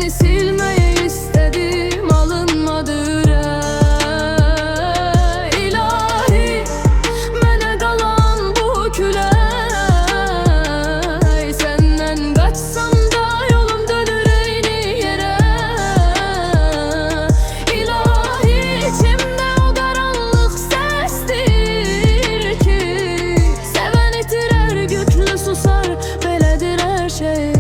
Seni silmeyi istedim, alınmadı ilahi. Mənə qalan bu külək, senden kaçsam da yolum dönür eyni yere. İlahi, içimde o karanlık sestir ki, seven itirer, güçlü susar, belədir her şey.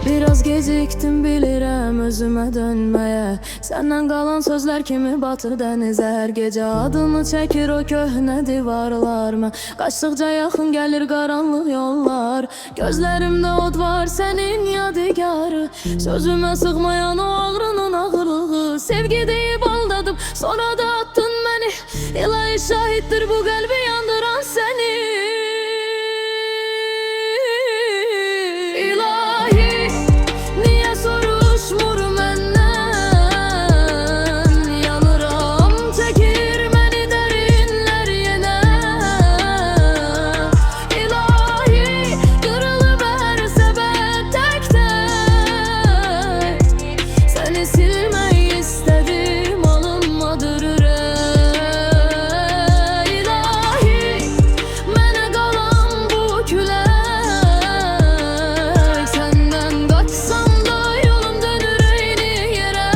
Biraz geciktim bilirəm özümə dönməyə, səndən qalan sözlər kimi batır dənizə. Hər gecə adını çəkir o köhnə divarlar. Mən qaçdıqca yaxın gəlir qaranlıq yollar. Gözlərimdə od var sənin yadigarı, sözümə sığmayan o ağrının ağırlığı. Sevgi deyib aldadım, sonra da attın məni. İlahi şahiddir bu qəlbi yandıran səni. Silmeyi istedim, alınmadır ilahi. Mənə qalan bu külək, senden kaçsam da yolum dönür eyni yere.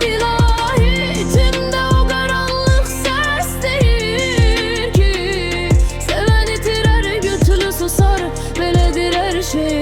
İlahi, içimde o karanlık ses deyir ki, seven itirer, güçlü susar, belədir her şey.